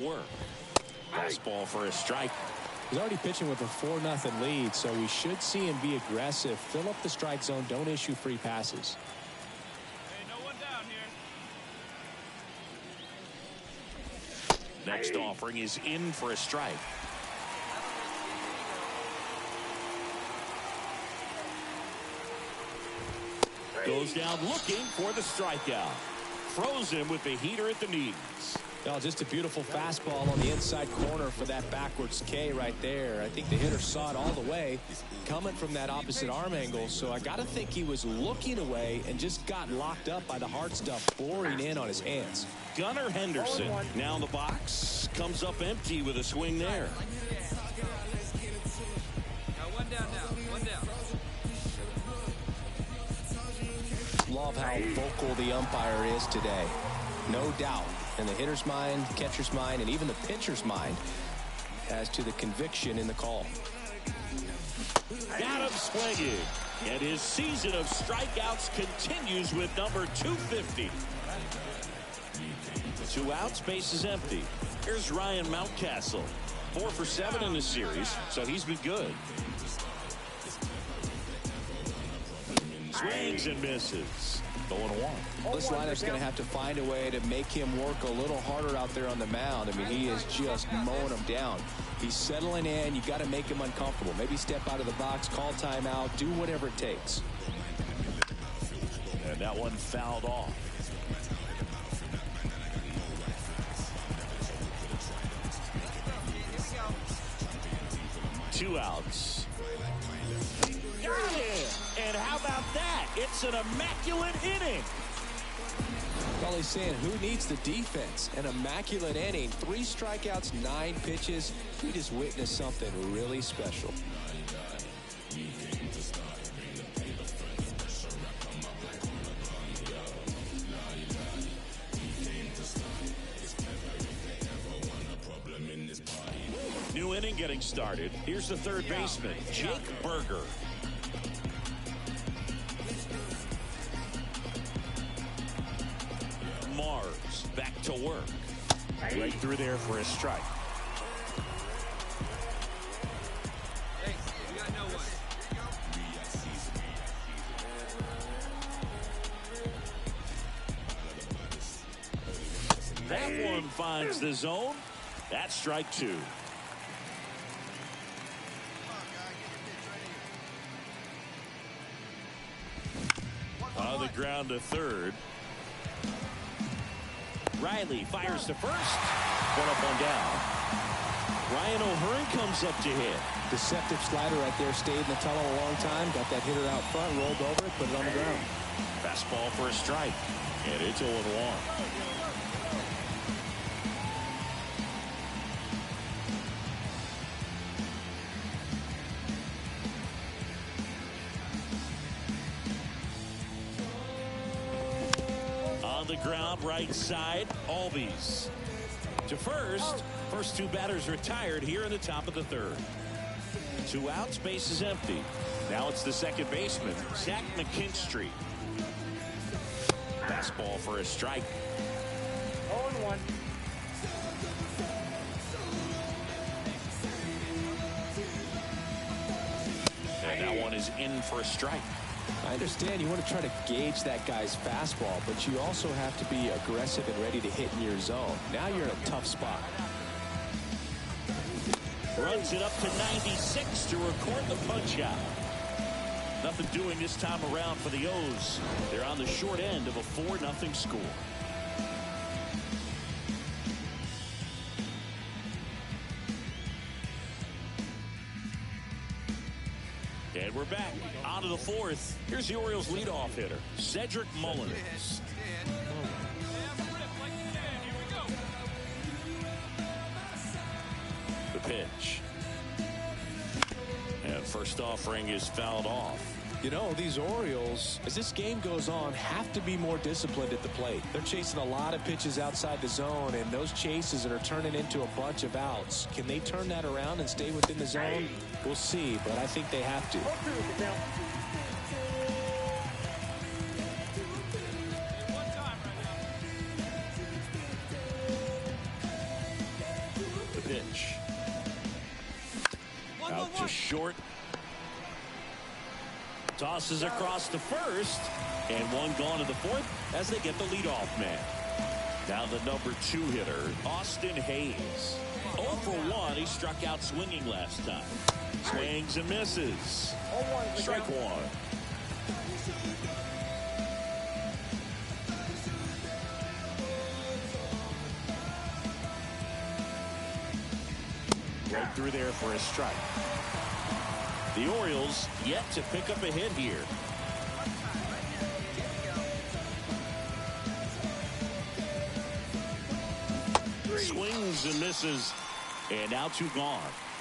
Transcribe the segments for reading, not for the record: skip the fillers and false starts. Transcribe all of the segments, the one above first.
Work. Fastball for a strike. He's already pitching with a 4-0 lead, so we should see him be aggressive, fill up the strike zone, don't issue free passes. Hey, no one down here. Next offering is in for a strike. Goes down looking for the strikeout. Throws him with the heater at the knees. Well, just a beautiful fastball on the inside corner for that backwards K right there. I think the hitter saw it all the way coming from that opposite arm angle, so I got to think he was looking away and just got locked up by the hard stuff boring in on his hands. Gunnar Henderson now in the box, comes up empty with a swing there. One down now. One down. Love how vocal the umpire is today. No doubt in the hitter's mind, catcher's mind, and even the pitcher's mind as to the conviction in the call. Got him swinging. And his season of strikeouts continues with number 250. 2 outs, base is empty. Here's Ryan Mountcastle. 4 for 7 in the series, so he's been good. Swings and misses. 0-1. This lineup's going to have to find a way to make him work a little harder out there on the mound. I mean, he is just mowing him down. He's settling in. You got to make him uncomfortable. Maybe step out of the box, call timeout, do whatever it takes. And that one fouled off. Two outs. Got it! And how about that? It's an immaculate inning. Well, he's saying who needs the defense? An immaculate inning. 3 strikeouts, 9 pitches. We just witnessed something really special. New inning getting started. Here's the third baseman, Jake Berger. Mars back to work. Right through there for a strike. Hey, you got no one. That one finds the zone. That's strike 2. On the ground to third. Riley fires to first. 1 up, 1 down. Ryan O'Hearn comes up to hit. Deceptive slider right there. Stayed in the tunnel a long time. Got that hitter out front. Rolled over it. Put it on the ground. Fastball for a strike. And it's 0-1. On the ground, right side, Albies. To first. First 2 batters retired here in the top of the third. 2 outs, base is empty. Now it's the second baseman, Zach McKinstry. Fastball for a strike. 0-1. And that one is in for a strike. I understand you want to try to gauge that guy's fastball, but you also have to be aggressive and ready to hit in your zone. Now you're in a tough spot. Runs it up to 96 to record the punch out. Nothing doing this time around for the O's. They're on the short end of a 4-0 score. And we're back on to the 4th. Here's the Orioles leadoff hitter, Cedric Mullins. The pitch. And first offering is fouled off. You know, these Orioles, as this game goes on, have to be more disciplined at the plate. They're chasing a lot of pitches outside the zone, and those chases that are turning into a bunch of outs. Can they turn that around and stay within the zone? We'll see, but I think they have to. pitch. Out to short. Tosses across to first. And one gone in the fourth as they get the leadoff man. Now the number 2 hitter, Austin Hayes. 0 for 1. He struck out swinging last time. Swings and misses. Strike one. Right through there for a strike. The Orioles yet to pick up a hit here. Swings and misses, and now 2 gone.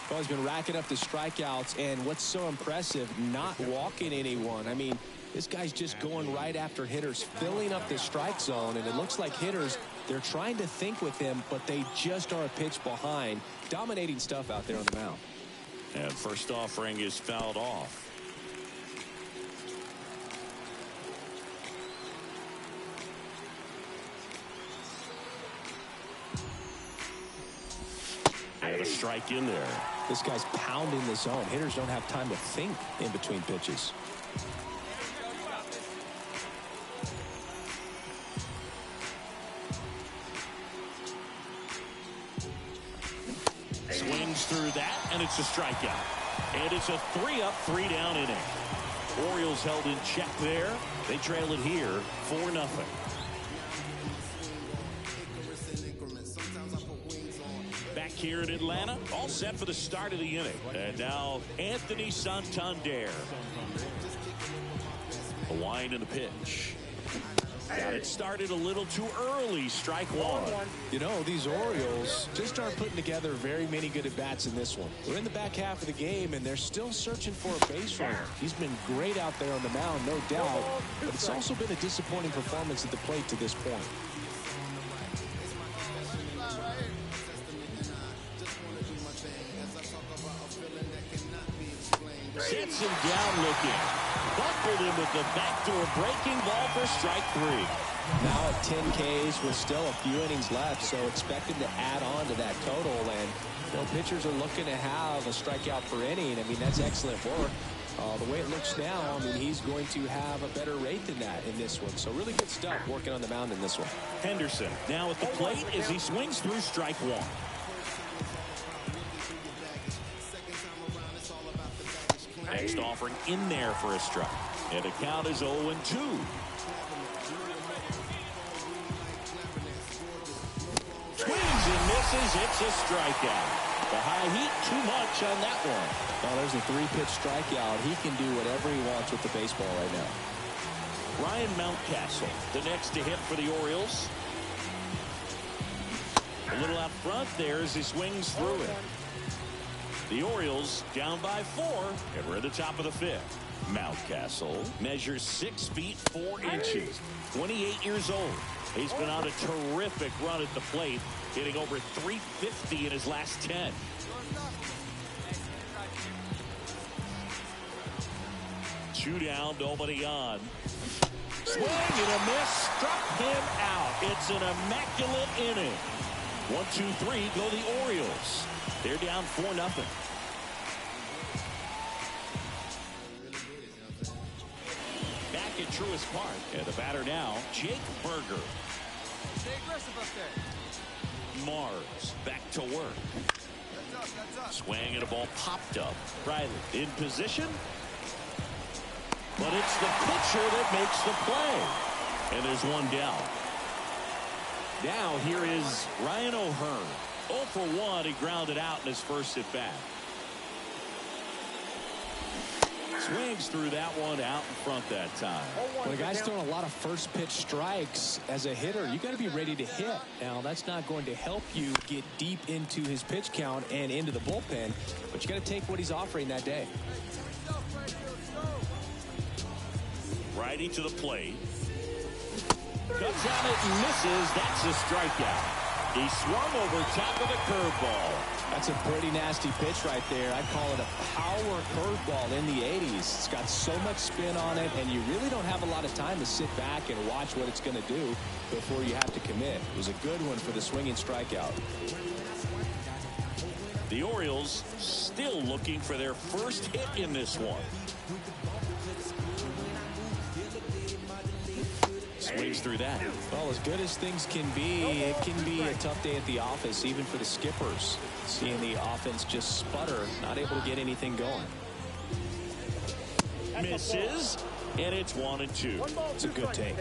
Well, he's been racking up the strikeouts, and what's so impressive, not walking anyone. I mean, this guy's just going right after hitters, filling up the strike zone, and it looks like hitters, they're trying to think with him, but they just are a pitch behind. Dominating stuff out there on the mound. And first offering is fouled off. And a strike in there. This guy's pounding the zone. Hitters don't have time to think in between pitches. Swings through that, and it's a strikeout. And it's a 3-up, 3-down inning. Orioles held in check there. They trail it here 4-0. Back here in Atlanta, all set for the start of the inning. And now Anthony Santander. A wind in the pitch. Got it started a little too early. Strike one. You know, these Orioles just aren't putting together very many good at-bats in this one. We're in the back half of the game, and they're still searching for a base runner. He's been great out there on the mound, no doubt, but it's also been a disappointing performance at the plate to this point. Sets him down looking. Buckled him with the backdoor breaking ball for strike 3. Now at 10 Ks with still a few innings left, so expect him to add on to that total. And, you know, pitchers are looking to have a strikeout per inning. I mean, that's excellent work. The way it looks now, I mean, he's going to have a better rate than that in this one. So really good stuff working on the mound in this one. Henderson now at the plate as he swings through strike 1. Next offering in there for a strike. And the count is 0-2. Swings and misses. It's a strikeout. The high heat, too much on that one. Well, there's a 3-pitch strikeout. He can do whatever he wants with the baseball right now. Ryan Mountcastle, the next to hit for the Orioles. A little out front there as he swings through it. The Orioles down by 4, and we're at the top of the 5th. Mountcastle measures 6 feet 4 inches, 28 years old. He's been on a terrific run at the plate, hitting over 350 in his last 10. Two down, nobody on. Swing and a miss, struck him out. It's an immaculate inning. 1-2-3 go the Orioles. They're down 4-0. Back at Truist Park. And the batter now, Jake Berger. Stay aggressive up there. Mars back to work. Swing and a ball popped up. Riley in position. But it's the pitcher that makes the play. And there's one down. Now here is Ryan O'Hearn. 0 for 1, he grounded out in his first at bat. Swings through that one out in front that time. Well, the guy's throwing a lot of first pitch strikes. As a hitter, you got to be ready to hit. Now, that's not going to help you get deep into his pitch count and into the bullpen, but you got to take what he's offering that day. Righty to the plate. Cuts on it and misses. That's a strikeout. He swung over top of the curveball. That's a pretty nasty pitch right there. I'd call it a power curveball in the 80s. It's got so much spin on it, and you really don't have a lot of time to sit back and watch what it's going to do before you have to commit. It was a good one for the swinging strikeout. The Orioles still looking for their first hit in this one. Swings through that. Well, as good as things can be, it can be a tough day at the office, even for the skippers. Seeing the offense just sputter, not able to get anything going. Misses, and it's 1-2. It's a good take.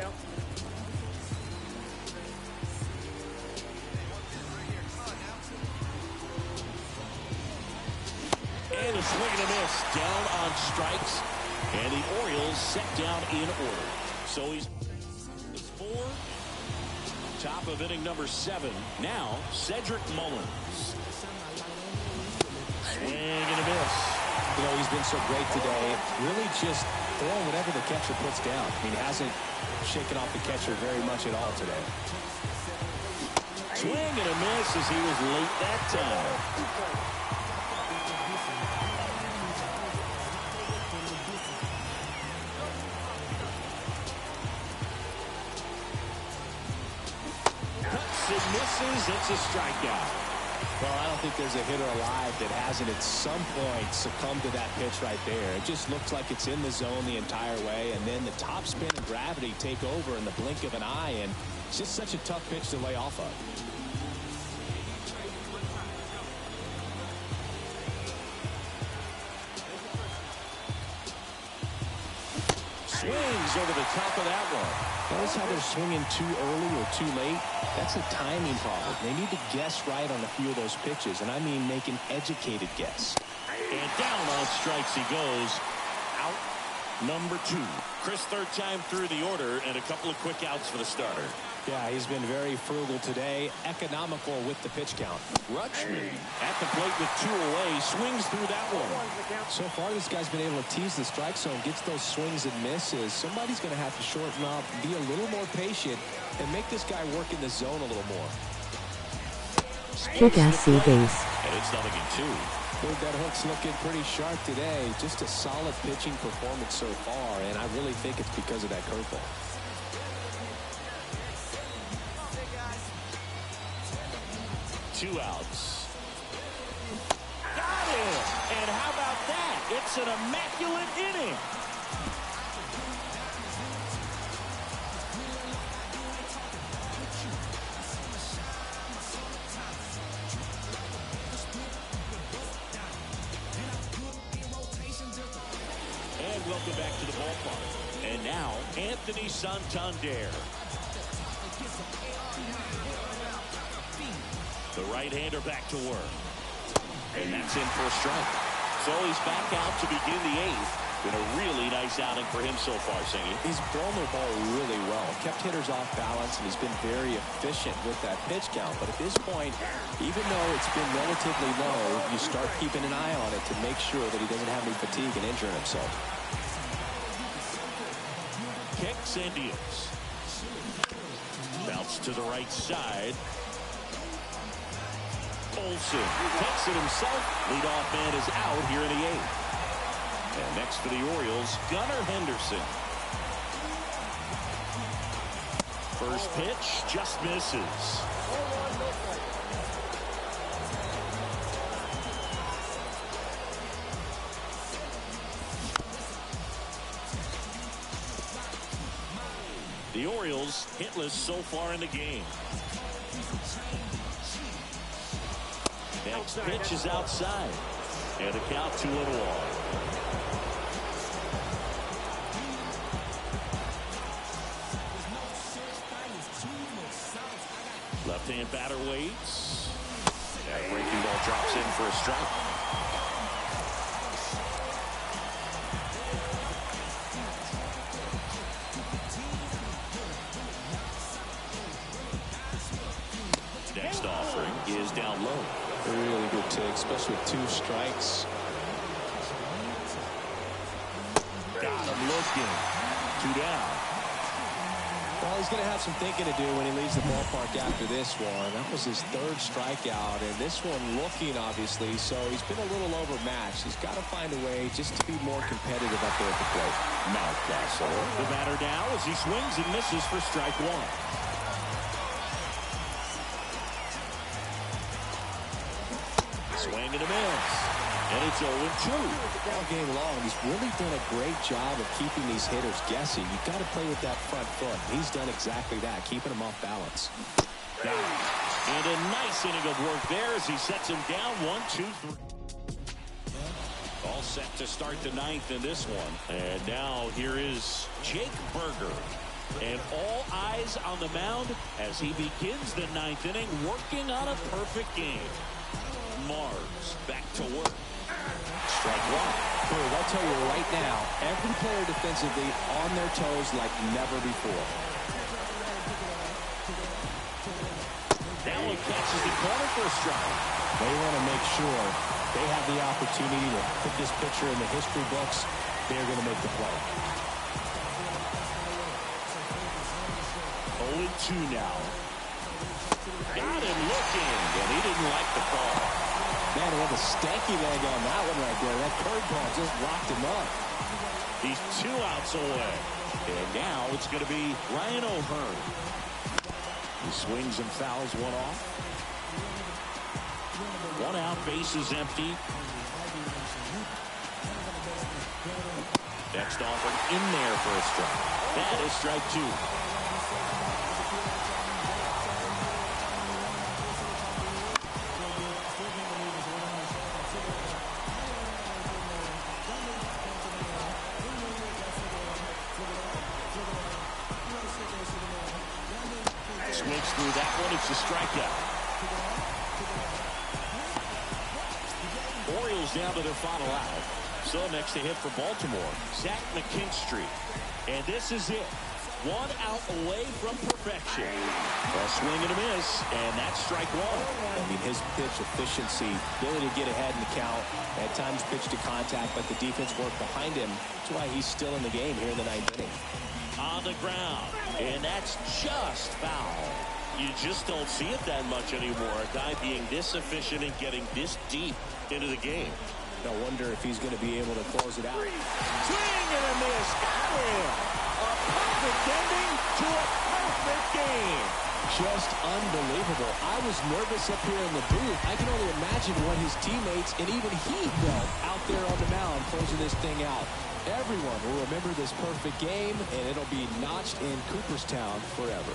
And a swing and a miss. Down on strikes. And the Orioles set down in order. So he's 4. Top of inning number 7. Now, Cedric Mullins. Swing and a miss. You know, he's been so great today. Really just throwing whatever the catcher puts down. I mean, he hasn't shaken off the catcher very much at all today. Swing and a miss as he was late that time. Misses, it's a strikeout. Well, I don't think there's a hitter alive that hasn't at some point succumbed to that pitch right there. It just looks like it's in the zone the entire way, and then the top spin and gravity take over in the blink of an eye, and it's just such a tough pitch to lay off of. Swings over the top of that one. Notice how they're swinging too early or too late? That's a timing problem. They need to guess right on a few of those pitches, and I mean make an educated guess. And down on strikes he goes. Out number 2. Chris, third time through the order, and a couple of quick outs for the starter. Yeah, he's been very frugal today, economical with the pitch count. Rutschman at the plate with 2 away, swings through that one. So far, this guy's been able to tease the strike zone, gets those swings and misses. Somebody's going to have to shorten up, be a little more patient, and make this guy work in the zone a little more. Kick-ass base. And it's 0-2. Boy, that hook's looking pretty sharp today. Just a solid pitching performance so far, and I really think it's because of that curveball. Two outs. Got it! And how about that? It's an immaculate inning. And welcome back to the ballpark. And now, Anthony Santander. The right-hander back to work. And that's in for a strike. So he's back out to begin the 8th. Been a really nice outing for him so far, Singy. He's thrown the ball really well. Kept hitters off balance, and he's been very efficient with that pitch count. But at this point, even though it's been relatively low, you start keeping an eye on it to make sure that he doesn't have any fatigue and injuring himself. Kicks and deals. Bounce to the right side. Olsen takes it himself. Leadoff man is out here in the 8th. And next for the Orioles, Gunnar Henderson. First pitch just misses. The Orioles hitless so far in the game. Next pitch is outside. And a count 2-1. Left-hand batter waits. That breaking ball drops in for a strike. Next offering is down low. A really good take, especially with 2 strikes. Got him looking. 2 down. Well, he's going to have some thinking to do when he leaves the ballpark after this one. That was his 3rd strikeout, and this one looking, obviously, so he's been a little overmatched. He's got to find a way just to be more competitive up there at the plate. Mountcastle, the batter now as he swings and misses for strike 1. Swing and a miss. And it's 0-2. All game long, he's really done a great job of keeping these hitters guessing. You've got to play with that front foot. He's done exactly that, keeping them off balance. And a nice inning of work there as he sets him down. 1, 2, 3. All set to start the ninth in this one. And now here is Jake Berger. And all eyes on the mound as he begins the ninth inning, working on a perfect game. Mars back to work. Strike one. Dude, I'll tell you right now, every player defensively on their toes like never before. Now he catches the corner for a strike. They want to make sure they have the opportunity to put this pitcher in the history books. They're going to make the play. 0-2 now. Got him looking, and he didn't like the call. Man, he had a stanky leg on that one right there. That curveball just locked him up. He's 2 outs away. And now it's going to be Ryan O'Hearn. He swings and fouls one off. 1 out, base is empty. Next offered in there for a strike. That is strike 2. Swings through that one. It's a strikeout. Orioles down to their final out. So next to hit for Baltimore, Zach McKinstry. And this is it. 1 out away from perfection. A swing and a miss, and that's strike 1. I mean, his pitch efficiency, ability to get ahead in the count, at times pitch to contact, but the defense worked behind him. That's why he's still in the game here in the ninth inning. On the ground, and that's just foul. You just don't see it that much anymore. A guy being this efficient and getting this deep into the game. No wonder if he's going to be able to close it out. Swing and a miss. Got him. A perfect ending to a perfect game. Just unbelievable. I was nervous up here in the booth. I can only imagine what his teammates and even he felt out there on the mound closing this thing out. Everyone will remember this perfect game, and it'll be notched in Cooperstown forever.